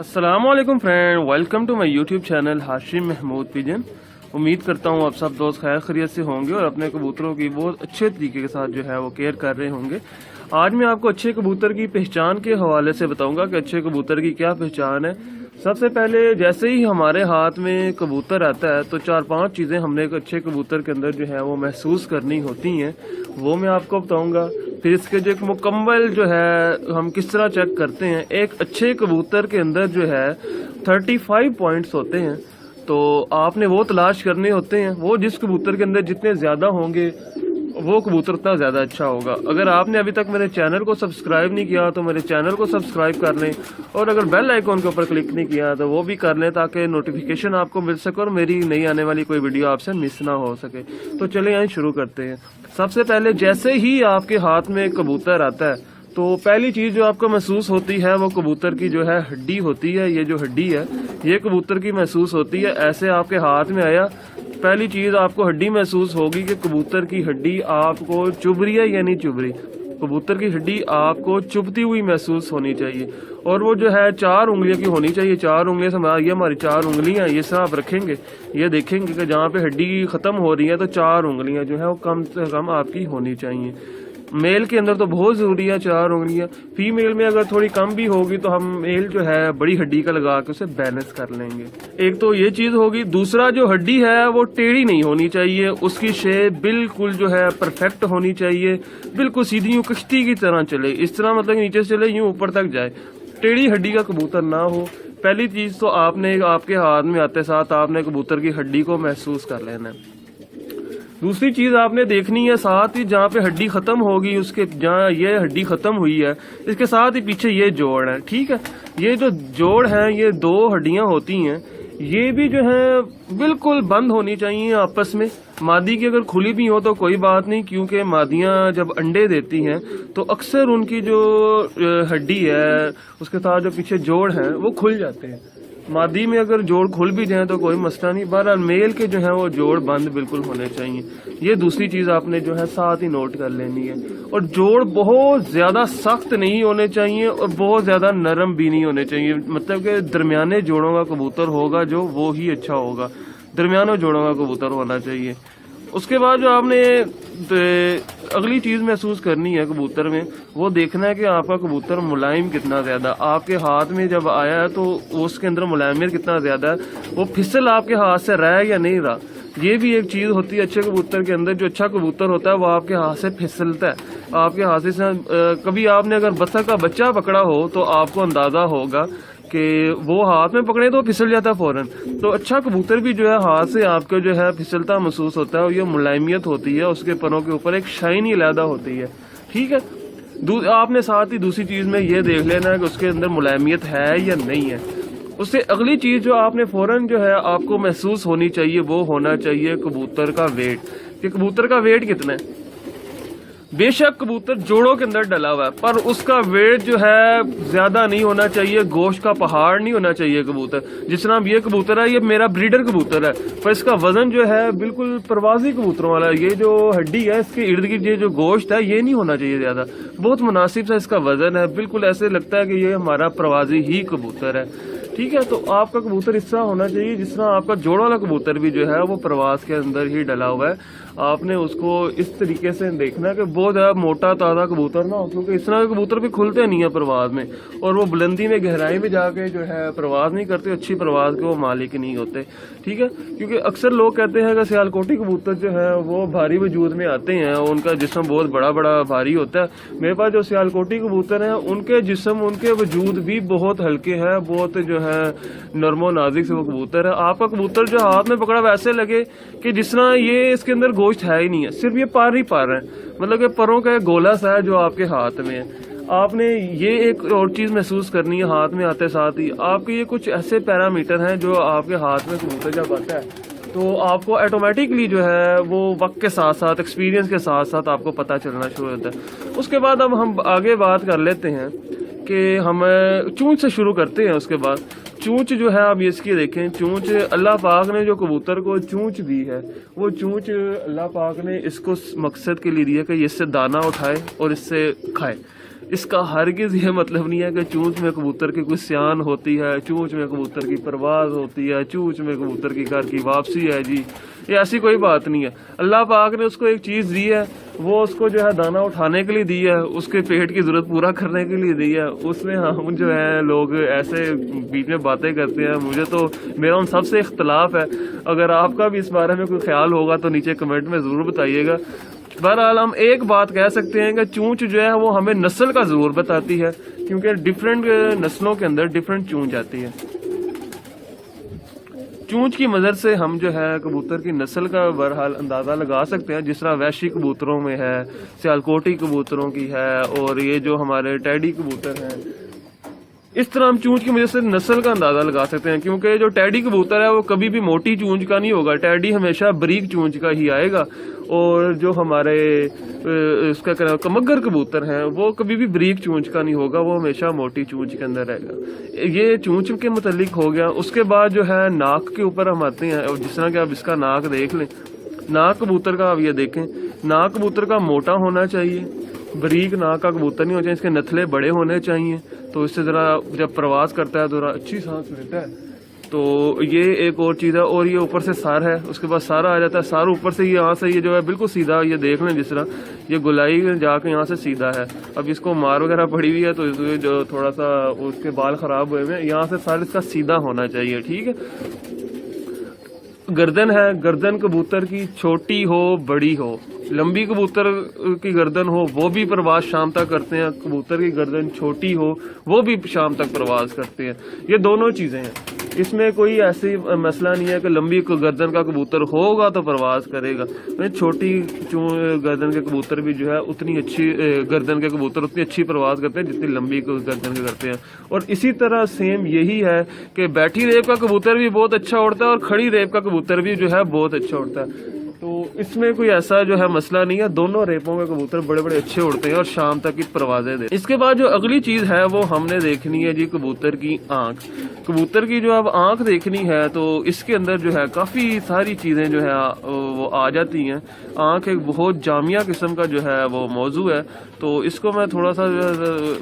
अस्सलाम वालेकुम friend, welcome to my YouTube channel Hashim Mahmood pigeon. उम्मीद करता हूँ आप सब दोस्त खैर खैरियत से होंगे और अपने कबूतरों की बहुत अच्छे तरीके के साथ जो है वो केयर कर रहे होंगे। आज मैं आपको अच्छे कबूतर की पहचान के हवाले से बताऊंगा कि अच्छे कबूतर की क्या पहचान है। सबसे पहले जैसे ही हमारे हाथ में कबूतर आता है तो 4-5 चीज़ें हमने एक अच्छे कबूतर के अंदर जो है वो महसूस करनी होती हैं, वो मैं आपको बताऊंगा। फिर इसके जो एक मुकम्मल जो है हम किस तरह चेक करते हैं। एक अच्छे कबूतर के अंदर जो है 35 पॉइंट्स होते हैं, तो आपने वो तलाश करने होते हैं। वो जिस कबूतर के अंदर जितने ज़्यादा होंगे वो कबूतर उतना ज़्यादा अच्छा होगा। अगर आपने अभी तक मेरे चैनल को सब्सक्राइब नहीं किया तो मेरे चैनल को सब्सक्राइब कर लें, और अगर बेल आइकॉन के ऊपर क्लिक नहीं किया तो वो भी कर लें ताकि नोटिफिकेशन आपको मिल सके और मेरी नई आने वाली कोई वीडियो आपसे मिस ना हो सके। तो चले यहाँ शुरू करते हैं। सबसे पहले जैसे ही आपके हाथ में कबूतर आता है तो पहली चीज़ जो आपको महसूस होती है वो कबूतर की जो है हड्डी होती है। ये जो हड्डी है ये कबूतर की महसूस होती है। ऐसे आपके हाथ में आया, पहली चीज़ आपको हड्डी महसूस होगी कि कबूतर की हड्डी आपको चुभ रही है या नहीं चुभ रही। कबूतर की हड्डी आपको चुभती हुई महसूस होनी चाहिए, और वो जो है 4 उंगलियों की होनी चाहिए। 4 उंगलियां से ये हमारी 4 उंगलियां, ये सब आप रखेंगे, ये देखेंगे कि जहाँ पे हड्डी ख़त्म हो रही है तो 4 उंगलियां जो है वो कम से कम आपकी होनी चाहिए। मेल के अंदर तो बहुत ज़रूरी है 4 उंगलियां। फीमेल में अगर थोड़ी कम भी होगी तो हम मेल जो है बड़ी हड्डी का लगा के उसे बैलेंस कर लेंगे। एक तो ये चीज़ होगी। दूसरा जो हड्डी है वो टेढ़ी नहीं होनी चाहिए, उसकी शेप बिल्कुल जो है परफेक्ट होनी चाहिए, बिल्कुल सीधी यूँ कश्ती की तरह चले। इस तरह मतलब नीचे से चले यूँ ऊपर तक जाए, टेढ़ी हड्डी का कबूतर ना हो। पहली चीज़ तो आपने आपके हाथ में आते साथ आपने कबूतर की हड्डी को महसूस कर लेना है। दूसरी चीज़ आपने देखनी है, साथ ही जहाँ पे हड्डी ख़त्म होगी उसके जहाँ ये हड्डी ख़त्म हुई है इसके साथ ही पीछे ये जोड़ है, ठीक है। ये जो जोड़ है ये 2 हड्डियाँ होती हैं, ये भी जो है बिल्कुल बंद होनी चाहिए आपस में। मादी की अगर खुली भी हो तो कोई बात नहीं, क्योंकि मादियाँ जब अंडे देती हैं तो अक्सर उनकी जो हड्डी है उसके साथ जो पीछे जोड़ हैं वो खुल जाते हैं। मादी में अगर जोड़ खुल भी जाए तो कोई मसला नहीं, बहरहाल मेल के जो है वो जोड़ बंद बिल्कुल होने चाहिए। ये दूसरी चीज़ आपने जो है साथ ही नोट कर लेनी है। और जोड़ बहुत ज़्यादा सख्त नहीं होने चाहिए और बहुत ज़्यादा नरम भी नहीं होने चाहिए, मतलब कि दरमियाने जोड़ों का कबूतर होगा जो वो ही अच्छा होगा। दरमियाने जोड़ों का कबूतर होना चाहिए। उसके बाद जो आपने अगली चीज़ महसूस करनी है कबूतर में, वो देखना है कि आपका कबूतर मुलायम कितना ज़्यादा आपके हाथ में जब आया है तो उसके अंदर मुलायमियत कितना ज़्यादा है, वो फिसल आपके हाथ से रहा है या नहीं रहा। ये भी एक चीज़ होती है अच्छे कबूतर के अंदर। जो अच्छा कबूतर होता है वो आपके हाथ से फिसलता है, आपके हाथ से कभी आपने अगर बतख का बच्चा पकड़ा हो तो आपको अंदाज़ा होगा कि वो हाथ में पकड़े तो फिसल जाता है फ़ौरन। तो अच्छा कबूतर भी जो है हाथ से आपको जो है फिसलता महसूस होता है, और ये मुलायमियत होती है, उसके परों के ऊपर एक शाइन ही अलहदा होती है, ठीक है। आपने साथ ही दूसरी चीज़ में ये देख लेना है कि उसके अंदर मुलायमियत है या नहीं है। उससे अगली चीज़ जो आपने फ़ौरन जो है आपको महसूस होनी चाहिए वो होना चाहिए कबूतर का वेट, कि कबूतर का वेट कितना है। बेशक कबूतर जोड़ों के अंदर डला हुआ है पर उसका वेट जो है ज्यादा नहीं होना चाहिए, गोश्त का पहाड़ नहीं होना चाहिए कबूतर। जिस तरह ये कबूतर है, ये मेरा ब्रीडर कबूतर है, पर इसका वजन जो है बिल्कुल परवाजी कबूतरों वाला। ये जो हड्डी है इसके इर्द गिर्द ये जो गोश्त है ये नहीं होना चाहिए ज्यादा, बहुत मुनासिब सा इसका वजन है, बिल्कुल ऐसे लगता है कि ये हमारा परवाजी ही कबूतर है, ठीक है। तो आपका कबूतर इस तरह होना चाहिए जिस तरह आपका जोड़ वाला कबूतर भी जो है वो प्रवास के अंदर ही डला हुआ है। आपने उसको इस तरीके से देखना है कि बहुत ज़्यादा मोटा ताज़ा कबूतर ना हो, क्योंकि इस तरह के कबूतर भी खुलते नहीं है प्रवास में, और वो बुलंदी में गहराई में जाके जो है प्रवास नहीं करते, अच्छी प्रवास के वो मालिक नहीं होते, ठीक है। क्योंकि अक्सर लोग कहते हैं कि सियालकोटी कबूतर जो है वो भारी वजूद में आते हैं, उनका जिस्म बहुत बड़ा बड़ा भारी होता है। मेरे पास जो सियालकोटी कबूतर हैं उनके जिस्म उनके वजूद भी बहुत हल्के हैं, बहुत जो है नरमो नाजुक से वो कबूतर है। आपका कबूतर जो हाथ में पकड़ा वैसे लगे कि जिस तरह ये इसके अंदर गोश्त है ही नहीं है, सिर्फ ये पार ही पार है, मतलब कि परों का एक गोला सा है जो आपके हाथ में है। आपने ये एक और चीज़ महसूस करनी है हाथ में आते साथ ही, आपके ये कुछ ऐसे पैरामीटर हैं जो आपके हाथ में कबूतर जब आता है तो आपको ऑटोमेटिकली जो है वो वक्त के साथ साथ एक्सपीरियंस के साथ साथ आपको पता चलना शुरू होता है। उसके बाद अब हम आगे बात कर लेते हैं कि हम चूंच से शुरू करते हैं। उसके बाद चूंच जो है आप इसकी देखें, चूंच अल्लाह पाक ने जो कबूतर को चूंच दी है वो चूंच अल्लाह पाक ने इसको मकसद के लिए दी है कि इससे दाना उठाए और इससे खाए। اس کا ہرگز یہ مطلب نہیں ہے کہ چونچ میں کبوتر کی کوئی سیان ہوتی ہے، چونچ میں کبوتر کی پرواز ہوتی ہے، چونچ میں کبوتر کی گھر کی واپسی ہے جی، یہ ایسی کوئی بات نہیں ہے۔ اللہ پاک نے اس کو ایک چیز دی ہے، وہ اس کو جو ہے دانہ اٹھانے کے لیے دی ہے، اس کے پیٹ کی ضرورت پورا کرنے کے لیے دی ہے۔ اس میں ہم جو ہے لوگ ایسے بیچ میں باتیں کرتے ہیں، مجھے تو میرا ان سب سے اختلاف ہے۔ اگر آپ کا بھی اس بارے میں کوئی خیال ہوگا تو نیچے کمنٹ میں ضرور بتائیے گا۔ بہرحال ہم ایک بات کہہ سکتے ہیں کہ چونچ جو ہے وہ ہمیں نسل کا ضرور بتاتی ہے، کیونکہ ڈفرینٹ نسلوں کے اندر ڈفرینٹ چونچ آتی ہے۔ چونچ کی مدد سے ہم جو ہے کبوتر کی نسل کا بہرحال اندازہ لگا سکتے ہیں، جس طرح ویشی کبوتروں میں ہے، سیالکوٹی کبوتروں کی ہے، اور یہ جو ہمارے ٹیڈی کبوتر ہیں، اس طرح ہم چونچ کی مدد سے نسل کا اندازہ لگا سکتے ہیں۔ کیونکہ جو ٹیڈی کبوتر ہے وہ کبھی بھی موٹی چونچ کا نہیں ہوگا، ٹیڈی ہمیشہ بریک چونچ کا ہی آئے گا، اور جو ہمارے اس کا کمگر کبوتر ہیں وہ کبھی بھی بریک چونچ کا نہیں ہوگا، وہ ہمیشہ موٹی چونچ کے اندر رہے گا۔ یہ چونچ کے متعلق ہو گیا۔ اس کے بعد جو ہے ناک کے اوپر ہم آتے ہیں، اور جس طرح کہ آپ اس کا ناک دیکھ لیں، ناک کبوتر کا آپ یہ دیکھیں، ناک کبوتر کا موٹا ہونا چاہیے، بریک ناک کا کبوتر نہیں ہونا چاہیے، اس کے نتھلے بڑے ہونے چاہیے، تو اس سے ذرا جب پرواز کرتا ہے تو ذرا اچھی سانس لیتا ہے۔ تو یہ ایک اور چیز ہے۔ اور یہ اوپر سے سر ہے، اس کے بعد سر آ جاتا ہے، سر اوپر سے یہاں سے یہ جو ہے بالکل سیدھا، یہ دیکھ لیں جس طرح یہ گلائی جا کے یہاں سے سیدھا ہے۔ اب اس کو مار وغیرہ پڑی ہوئی ہے تو جو تھوڑا سا اس کے بال خراب ہوئے ہیں، یہاں سے سر اس کا سیدھا ہونا چاہیے، ٹھیک ہے۔ گردن ہے، گردن کبوتر کی چھوٹی ہو بڑی ہو، لمبی کبوتر کی گردن ہو وہ بھی پرواز شام تک کرتے ہیں، کبوتر کی گردن چھوٹی ہو وہ بھی شام تک پرواز کرتے ہیں۔ یہ دونوں چیزیں ہیں، اس میں کوئی ایسی مسئلہ نہیں ہے کہ لمبی گردن کا کبوتر ہوگا تو پرواز کرے گا، چھوٹی گردن کے کبوتر بھی جو ہے اتنی اچھی گردن کے کبوتر اتنی اچھی پرواز کرتے ہیں جتنی لمبی گردن کے کرتے ہیں۔ اور اسی طرح سیم یہی ہے کہ بیٹھی ریپ کا کبوتر بھی بہت اچھا اڑتا ہے اور کھڑی ریپ کا کبوتر بھی جو ہے بہت اچھا اڑتا ہے، تو اس میں کوئی ایسا جو ہے مسئلہ نہیں ہے، دونوں ریپوں کے کبوتر بڑے بڑے اچھے اڑتے ہیں اور شام تک کی پروازیں دے۔ اس کے بعد جو اگلی چیز ہے وہ ہم نے دیکھنی ہے جی کبوتر کی آنکھ۔ کبوتر کی جو اب آنکھ دیکھنی ہے تو اس کے اندر جو ہے کافی ساری چیزیں جو ہے وہ آ جاتی ہیں۔ آنکھ ایک بہت جامعہ قسم کا جو ہے وہ موضوع ہے، تو اس کو میں تھوڑا سا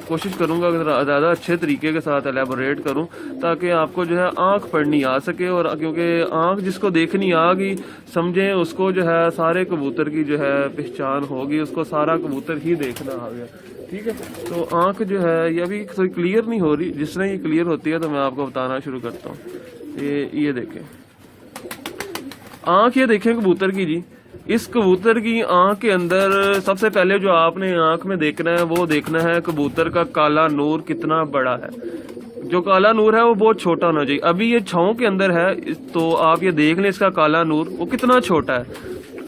کوشش کروں گا کہ زیادہ اچھے طریقے کے ساتھ ایلیبوریٹ کروں تاکہ آپ کو جو ہے آنکھ پڑھنی آ سکے، اور کیونکہ آنکھ جس کو دیکھنی آ گئی سمجھیں اس کو جو ہے سارے کبوتر کی جو ہے پہچان ہوگی، اس کو سارا کبوتر ہی دیکھنا آ گیا، ٹھیک ہے۔ تو آنکھ جو ہے یہ ابھی تھوڑی کلیئر نہیں ہو رہی، جس طرح یہ کلیئر ہوتی ہے تو میں آپ کو بتانا شروع کرتا ہوں۔ یہ دیکھیں آنکھ، یہ دیکھیں کبوتر کی جی، اس کبوتر کی آنکھ کے اندر سب سے پہلے جو آپ نے آنکھ میں دیکھنا ہے وہ دیکھنا ہے کبوتر کا کالا نور کتنا بڑا ہے۔ جو کالا نور ہے وہ بہت چھوٹا ہونا چاہیے۔ ابھی یہ چھاؤں کے اندر ہے تو آپ یہ دیکھ لیں اس کا کالا نور وہ کتنا چھوٹا ہے۔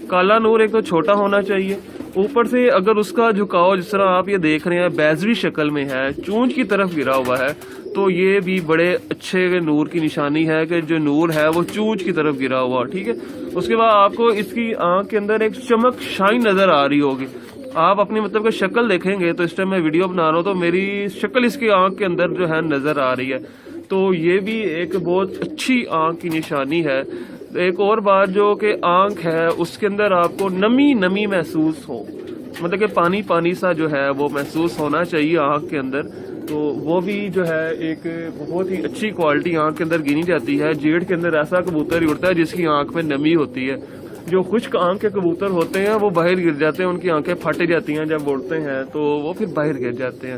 کالا نور ایک تو چھوٹا ہونا چاہیے، اوپر سے اگر اس کا جھکاؤ جس طرح آپ یہ دیکھ رہے ہیں بیضوی شکل میں ہے، چونچ کی طرف گرا ہوا ہے، تو یہ بھی بڑے اچھے نور کی نشانی ہے کہ جو نور ہے وہ چونچ کی طرف گرا ہوا، ٹھیک ہے۔ اس کے بعد آپ کو اس کی آنکھ کے اندر ایک چمک شائن نظر آ رہی ہوگی۔ آپ اپنی مطلب کہ شکل دیکھیں گے تو اس ٹائم میں ویڈیو بنا رہا ہوں تو میری شکل اس کی آنکھ کے اندر جو ہے نظر آ رہی ہے، تو یہ بھی ایک بہت اچھی آنکھ کی نشانی ہے۔ ایک اور بات جو کہ آنکھ ہے اس کے اندر آپ کو نمی محسوس ہو، مطلب کہ پانی سا جو ہے وہ محسوس ہونا چاہیے آنکھ کے اندر، تو وہ بھی جو ہے ایک بہت ہی اچھی کوالٹی آنکھ کے اندر گنی جاتی ہے۔ جیڑ کے اندر ایسا کبوتر ہی اڑتا ہے جس کی آنکھ میں نمی ہوتی ہے۔ جو خشک آنکھ کے کبوتر ہوتے ہیں وہ باہر گر جاتے ہیں، ان کی آنکھیں پھٹ جاتی ہیں جب اڑتے ہیں تو وہ پھر باہر گر جاتے ہیں۔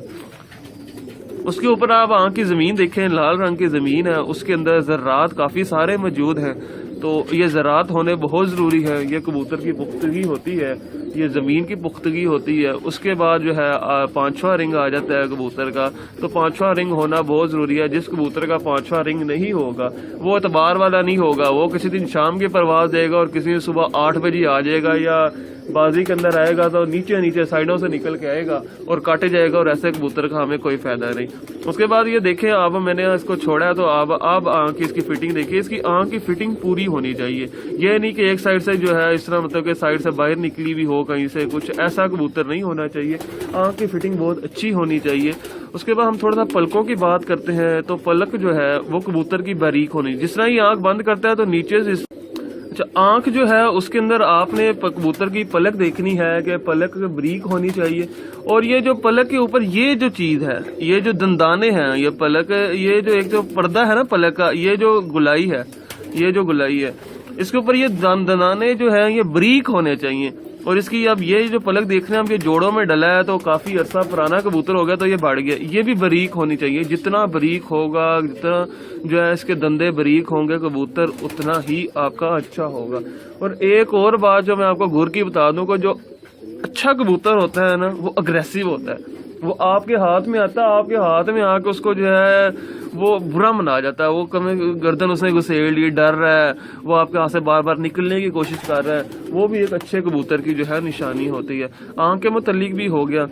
اس کے اوپر آپ آنکھ کی زمین دیکھیں، لال رنگ کی زمین ہے، اس کے اندر ذرات کافی سارے موجود ہیں، تو یہ ذرات ہونے بہت ضروری ہے۔ یہ کبوتر کی پختگی ہوتی ہے، یہ زمین کی پختگی ہوتی ہے۔ اس کے بعد جو ہے پانچواں رنگ آ جاتا ہے کبوتر کا، تو پانچواں رنگ ہونا بہت ضروری ہے۔ جس کبوتر کا پانچواں رنگ نہیں ہوگا وہ اعتبار والا نہیں ہوگا، وہ کسی دن شام کی پرواز دے گا اور کسی دن صبح 8 بجے آ جائے گا، یا بازی کے اندر آئے گا تو نیچے سائڈوں سے نکل کے آئے گا اور کاٹے جائے گا، اور ایسے کبوتر کا ہمیں کوئی فائدہ نہیں۔ اس کے بعد یہ دیکھیں اب میں نے اس کو چھوڑا ہے تو اب آنکھ کی اس کی فٹنگ دیکھیے، اس کی آنکھ کی فٹنگ پوری ہونی چاہیے۔ یہ نہیں کہ ایک سائڈ سے جو ہے اس طرح مطلب کہ سائڈ سے باہر نکلی بھی ہو کہیں سے، کچھ ایسا کبوتر نہیں ہونا چاہیے۔ آنکھ کی فٹنگ بہت اچھی ہونی چاہیے۔ اس کے بعد ہم تھوڑا سا پلکوں کی بات کرتے ہیں، تو پلک جو ہے وہ کبوتر کی باریک ہونی، جس طرح ہی آنکھ بند کرتا ہے تو अच्छा, आंख जो है उसके अंदर आपने कबूतर की पलक देखनी है कि पलक बरीक होनी चाहिए, और ये जो पलक के ऊपर ये जो चीज है, ये जो दंदाने हैं, ये पलक, ये जो एक जो पर्दा है ना पलक का, ये जो गुलाई है, ये जो गुलाई है, इसके ऊपर ये दंदाने जो है ये बरीक होने चाहिए। और इसकी अब ये जो पलक देख रहे हैं, अब ये जोड़ों में डला है तो काफी अरसा पुराना कबूतर हो गया तो ये बढ़ गया, ये भी बारीक होनी चाहिए। जितना बारीक होगा, जितना जो है इसके दंदे बारीक होंगे कबूतर, उतना ही आपका अच्छा होगा। और एक और बात जो मैं आपको घुर की बता दूं कि जो अच्छा कबूतर होता है ना, वो अग्रेसिव होता है। वो आपके हाथ में आता है, आपके हाथ में आके उसको जो है वो बुरा मना जाता है, वो कभी गर्दन उसने घुसेड़ ली, डर रहा है, वो आपके हाथ से बार बार निकलने की कोशिश कर रहा है, वो भी एक अच्छे कबूतर की जो है निशानी होती है। आंख के मुतल्लिक भी हो गया।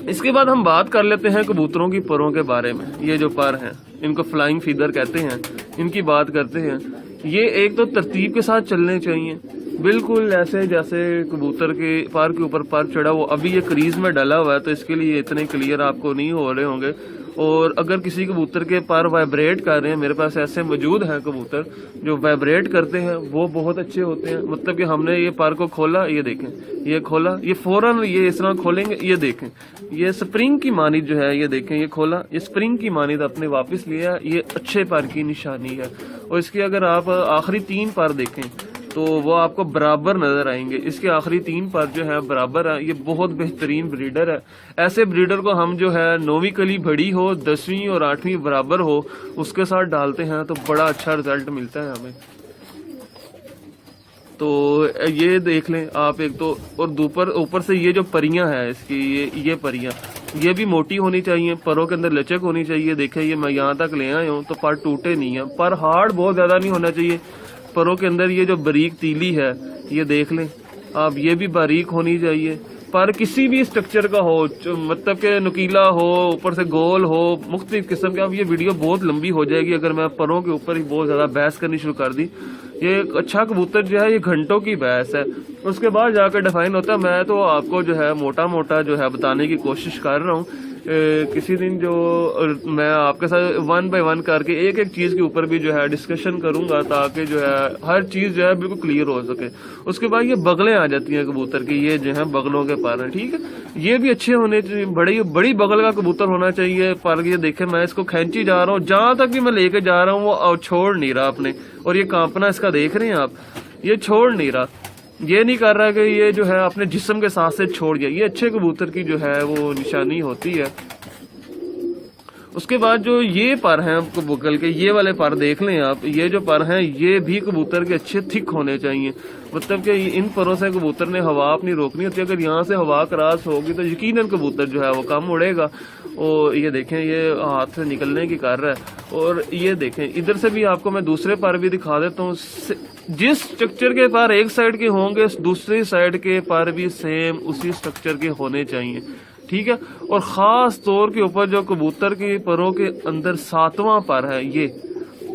इसके बाद हम बात कर लेते हैं कबूतरों की परों के बारे में। ये जो पर हैं, इनको फ्लाइंग फीदर कहते हैं, इनकी बात करते हैं। ये एक तो तरतीब के साथ चलने चाहिए, बिल्कुल ऐसे जैसे कबूतर के पर के ऊपर पर चढ़ा। वो अभी ये क्रीज में डला हुआ है तो इसके लिए इतने क्लियर आपको नहीं हो रहे होंगे। और अगर किसी कबूतर के पर वाइब्रेट कर रहे हैं, मेरे पास ऐसे मौजूद हैं कबूतर जो वाइब्रेट करते हैं, वो बहुत अच्छे होते हैं। मतलब कि हमने ये पर को खोला, ये देखें, ये खोला, ये फौरन ये इस तरह खोलेंगे, ये देखें, ये स्प्रिंग की मानिद जो है, ये देखें, ये खोला, ये स्प्रिंग की मानिद अपने वापस लिया, ये अच्छे पर की निशानी है। और इसकी अगर आप आखिरी 3 पर देखें तो वो आपको बराबर नजर आएंगे। इसके आखिरी 3 पर जो है बराबर है। ये बहुत बेहतरीन ब्रीडर है। ऐसे ब्रीडर को हम जो है 9वीं कली बड़ी हो, 10वीं और 8वीं बराबर हो, उसके साथ डालते हैं तो बड़ा अच्छा रिजल्ट मिलता है हमें। तो ये देख लें आप एक तो, और ऊपर से ये जो परियां हैं इसकी, ये परियां, ये भी मोटी होनी चाहिए, परों के अंदर लचक होनी चाहिए। देखें, ये मैं यहाँ तक ले आया हूँ तो पर टूटे नहीं है, पर हार्ड बहुत ज्यादा नहीं होना चाहिए। परों के अंदर ये जो बारीक तीली है, ये देख लें आप, ये भी बारीक होनी चाहिए। पर किसी भी स्ट्रक्चर का हो, मतलब के नुकीला हो, ऊपर से गोल हो, मुख्तलिफ किस्म के। अब ये वीडियो बहुत लंबी हो जाएगी अगर मैं परों के ऊपर ही बहुत ज्यादा बहस करनी शुरू कर दी। ये एक अच्छा कबूतर जो है ये घंटों की बहस है, उसके बाद जाकर डिफाइन होता है। मैं तो आपको जो है मोटा मोटा जो है बताने की कोशिश कर रहा हूँ। किसी दिन जो मैं आपके साथ 1 बाय 1 करके एक एक चीज के ऊपर भी जो है डिस्कशन करूंगा, ताकि जो है हर चीज जो है बिल्कुल क्लियर हो सके। उसके बाद ये बगलें आ जाती हैं कबूतर की, ये जो है बगलों के पर हैं, ठीक है, ये भी अच्छे होने चाहिए। बड़ी बगल का कबूतर होना चाहिए। पर ये देखे, मैं इसको खींची जा रहा हूँ, जहां तक भी मैं लेके जा रहा हूँ वो छोड़ नहीं रहा अपने। और ये कांपना इसका देख रहे हैं आप, ये छोड़ नहीं रहा, ये नहीं कर रहा कि ये जो है अपने जिस्म के साथ से छोड़ गया। ये अच्छे कबूतर की जो है वो निशानी होती है। उसके बाद जो ये पर हैं बगल के, ये वाले पर देख लें आप, ये जो पर हैं ये भी कबूतर के अच्छे थिक होने चाहिए। मतलब कि इन परों से कबूतर ने हवा अपनी रोकनी होती है। अगर यहाँ से हवा क्रॉस होगी तो यकीनन कबूतर जो है वो कम उड़ेगा। और ये देखें, ये हाथ से निकलने की कर रहा है। और ये देखें, इधर से भी आपको मैं दूसरे पर भी दिखा देता हूँ। जिस स्ट्रक्चर के पर एक साइड के होंगे, दूसरी साइड के पर भी सेम उसी स्ट्रक्चर के होने चाहिए, ठीक है। और खास तौर के ऊपर जो कबूतर के परों के अंदर 7वां पर है,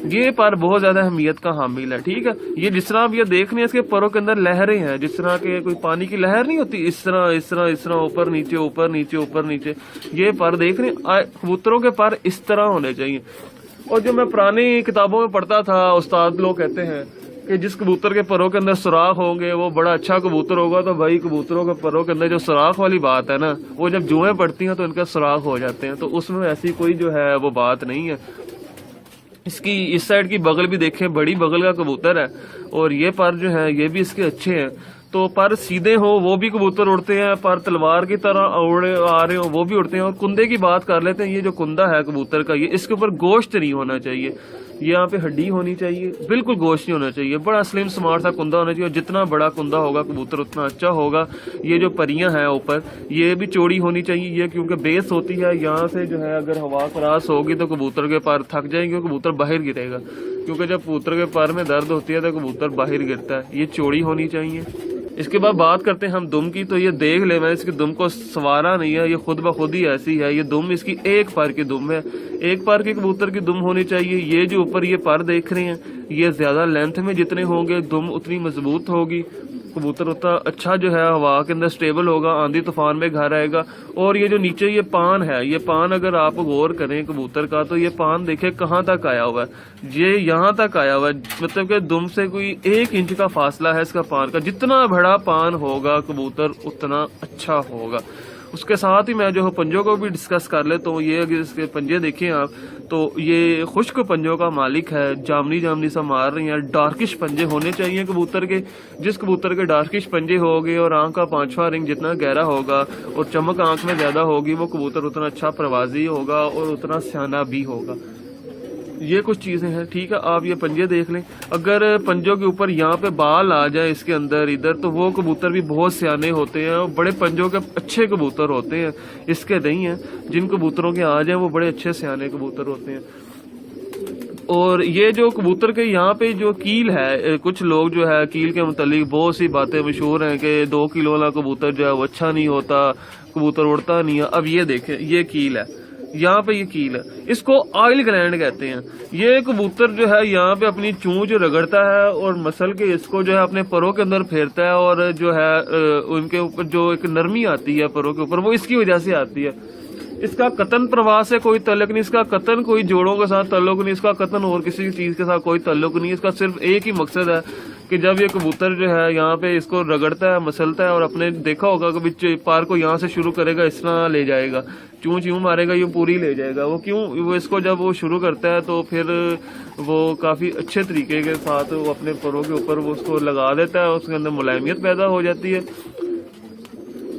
ये पर बहुत ज्यादा अहमियत का हामिल है, ठीक है। ये जिस तरह आप ये देख रहे हैं, इसके परों के अंदर लहरें हैं, जिस तरह के कोई पानी की लहर नहीं होती, इस तरह ऊपर नीचे ऊपर नीचे ऊपर नीचे। ये पर देख रहे हैं, कबूतरों के पर इस तरह होने चाहिए। और जो मैं पुरानी किताबों में पढ़ता था, उस्ताद लोग कहते हैं कि जिस कबूतर के परों के अंदर सुराख होंगे वो बड़ा अच्छा कबूतर होगा। तो भाई, कबूतरों के परों के अंदर जो सुराख वाली बात है ना, वो जब जुएं पड़ती हैं तो इनके सुराख हो जाते हैं। तो उसमें ऐसी कोई जो है वो बात नहीं है। इसकी इस साइड की बगल भी देखें, बड़ी बगल का कबूतर है। और ये पर जो है ये भी इसके अच्छे हैं। तो पर सीधे हो वो भी कबूतर उड़ते हैं, पर तलवार की तरह उड़े आ रहे हो वो भी उड़ते हैं। और कुंदे की बात कर लेते हैं। ये जो कुंदा है कबूतर का, ये इसके ऊपर गोश्त नहीं होना चाहिए, यहाँ पे हड्डी होनी चाहिए, बिल्कुल गोश्त नहीं होना चाहिए। बड़ा स्लिम स्मार्ट सा कुंदा होना चाहिए। और जितना बड़ा कुंदा होगा कबूतर उतना अच्छा होगा। ये जो परियां हैं ऊपर, ये भी चौड़ी होनी चाहिए। ये क्योंकि बेस होती है, यहाँ से जो है अगर हवा क्रॉस होगी तो कबूतर के पर थक जाएंगे, कबूतर बाहर गिरेगा। क्योंकि जब कबूतर के पर में दर्द होती है तो कबूतर बाहर गिरता है। ये चौड़ी होनी चाहिए। इसके बाद बात करते हैं हम दुम की। तो ये देख ले, मैं इसकी दुम को सवारा नहीं है, ये खुद ब खुद ही ऐसी है। ये दुम इसकी एक पर की दुम है, एक पर की कबूतर की दुम होनी चाहिए। ये जो ऊपर ये पर देख रहे हैं, ये ज्यादा लेंथ में जितने होंगे दुम उतनी मजबूत होगी। कबूतर उतना अच्छा जो है हवा के अंदर स्टेबल होगा, आंधी तूफान में घर आएगा। और ये जो नीचे ये पान है, ये पान अगर आप गौर करें कबूतर का, तो ये पान देखे कहाँ तक आया हुआ है, ये यहाँ तक आया हुआ है, मतलब कि दुम से कोई 1 इंच का फासला है इसका पान का। जितना बड़ा पान होगा कबूतर उतना अच्छा होगा। उसके साथ ही मैं जो है पंजों को भी डिस्कस कर ले, तो ये अगर इसके पंजे देखें आप, तो ये खुश्क पंजों का मालिक है, जामनी जामनी सा मार रही हैं। डार्किश पंजे होने चाहिए कबूतर के। जिस कबूतर के डार्किश पंजे होंगे और आंख का 5वां रिंग जितना गहरा होगा और चमक आंख में ज्यादा होगी, वो कबूतर उतना अच्छा प्रवाजी होगा और उतना सियाना भी होगा। ये कुछ चीजें हैं, ठीक है। आप ये पंजे देख लें, अगर पंजों के ऊपर यहाँ पे बाल आ जाए इसके अंदर इधर, तो वो कबूतर भी बहुत सियाने होते हैं और बड़े पंजों के अच्छे कबूतर होते हैं। इसके नहीं है, जिन कबूतरों के आ जाए वो बड़े अच्छे सियाने कबूतर होते हैं। और ये जो कबूतर के यहाँ पे जो कील है, कुछ लोग जो है कील के मुतालिक बहुत सी बातें मशहूर हैं कि 2 किलो वाला कबूतर जो है वो अच्छा नहीं होता, कबूतर उड़ता नहीं है। अब ये देखें, ये कील है, यहाँ पे ये कील है, इसको ऑयल ग्लैंड कहते हैं। ये कबूतर जो है यहाँ पे अपनी चूंच रगड़ता है और मसल के इसको जो है अपने परों के अंदर फेरता है, और जो है उनके ऊपर जो एक नरमी आती है परों के ऊपर, वो इसकी वजह से आती है। इसका कतन प्रवाह से कोई तल्लुक नहीं, इसका कतन कोई जोड़ों के साथ तल्लुक नहीं, इसका कतन और किसी चीज के साथ कोई तल्लुक नहीं। इसका सिर्फ एक ही मकसद है कि जब ये कबूतर जो है यहाँ पे इसको रगड़ता है, मसलता है, और अपने देखा होगा कभी पार को यहाँ से शुरू करेगा, इस तरह ले जाएगा, चूंच यूं मारेगा, यूं पूरी ले जाएगा। वो क्यों, वो इसको जब वो शुरू करता है तो फिर वो काफी अच्छे तरीके के साथ वो अपने परों के ऊपर वो उसको लगा देता है, उसके अंदर मुलायमियत पैदा हो जाती है।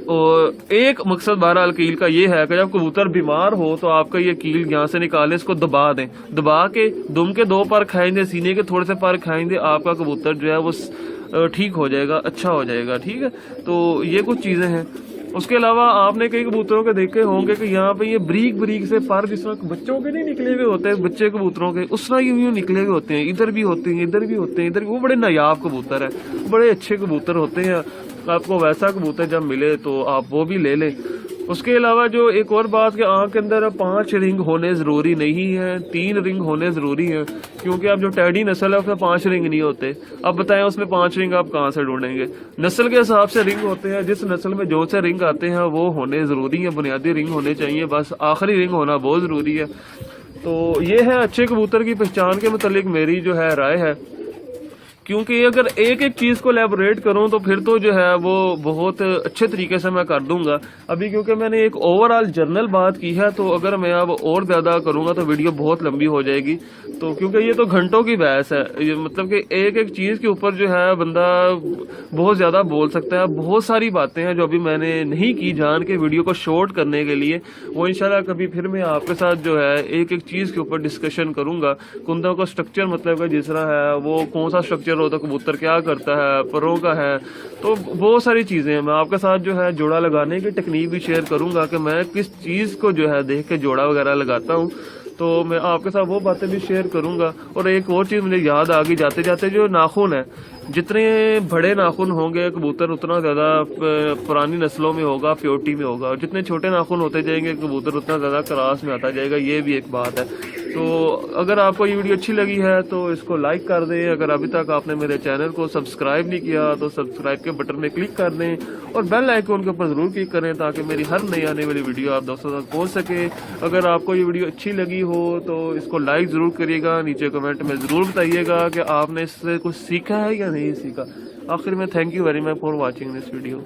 और एक मकसद बहरहाल कील का ये है कि जब कबूतर बीमार हो तो आपका ये कील यहाँ से निकालें, इसको दबा दें, दबा के दुम के 2 पर खाएंगे, सीने के थोड़े से पर खाएंगे, आपका कबूतर जो है वो ठीक हो जाएगा, अच्छा हो जाएगा, ठीक है। तो ये कुछ चीजें हैं। उसके अलावा आपने कई कबूतरों के देखे होंगे कि यहाँ पे ये बरीक बरीक से पर, जिस तरह बच्चों के नहीं निकले हुए होते हैं, बच्चे कबूतरों के उस तरह यूं निकले हुए होते हैं, इधर भी होते हैं, इधर भी होते हैं, इधर। वो बड़े नायाब कबूतर है, बड़े अच्छे कबूतर होते हैं। आपको वैसा कबूतर जब मिले तो आप वो भी ले लें। उसके अलावा जो एक और बात कि आंख के अंदर 5 रिंग होने जरूरी नहीं है, 3 रिंग होने जरूरी है, क्योंकि अब जो टैडी नस्ल है उसमें 5 रिंग नहीं होते। अब बताएं उसमें 5 रिंग आप कहाँ से ढूंढेंगे? नस्ल के हिसाब से रिंग होते हैं, जिस नस्ल में जो से रिंग आते हैं वो होने जरूरी है, बुनियादी रिंग होने चाहिए, बस आखिरी रिंग होना बहुत जरूरी है। तो ये है अच्छे कबूतर की पहचान के मुतालिक मेरी जो है राय है। क्योंकि अगर एक एक चीज को एलैबोरेट करूं तो फिर तो जो है वो बहुत अच्छे तरीके से मैं कर दूंगा। अभी क्योंकि मैंने एक ओवरऑल जनरल बात की है, तो अगर मैं अब और ज्यादा करूंगा तो वीडियो बहुत लंबी हो जाएगी। तो क्योंकि ये तो घंटों की बहस है, ये मतलब कि एक एक चीज के ऊपर जो है बंदा बहुत ज्यादा बोल सकता है। बहुत सारी बातें हैं जो अभी मैंने नहीं की जान के वीडियो को शॉर्ट करने के लिए, वो इंशाल्लाह कभी फिर मैं आपके साथ जो है एक एक चीज के ऊपर डिस्कशन करूंगा। कुंदों का स्ट्रक्चर मतलब का जिस तरह है, वो कौन सा स्ट्रक्चर होता है, कबूतर क्या करता है, परों का है, तो बहुत सारी चीजें हैं। मैं आपके साथ जो है जोड़ा लगाने की टेक्निक भी शेयर करूंगा कि मैं किस चीज को जो है देख के जोड़ा वगैरह लगाता हूँ, तो मैं आपके साथ वो बातें भी शेयर करूंगा। और एक और चीज मुझे याद आ गई जाते जाते, जो नाखून है, जितने बड़े नाखून होंगे कबूतर उतना ज्यादा पुरानी नस्लों में होगा, प्योरिटी में होगा, और जितने छोटे नाखून होते जाएंगे कबूतर उतना ज्यादा क्रास में आता जाएगा। ये भी एक बात है। तो अगर आपको ये वीडियो अच्छी लगी है तो इसको लाइक कर दें। अगर अभी तक आपने मेरे चैनल को सब्सक्राइब नहीं किया तो सब्सक्राइब के बटन में क्लिक कर दें और बेल आइकन के ऊपर जरूर क्लिक करें, ताकि मेरी हर नई आने वाली वीडियो आप दोस्तों तक पहुंच सके। अगर आपको ये वीडियो अच्छी लगी हो तो इसको लाइक जरूर करिएगा, नीचे कमेंट में जरूर बताइएगा कि आपने इससे कुछ सीखा है या नहीं सीखा। आखिर में thank you very much for watching this video.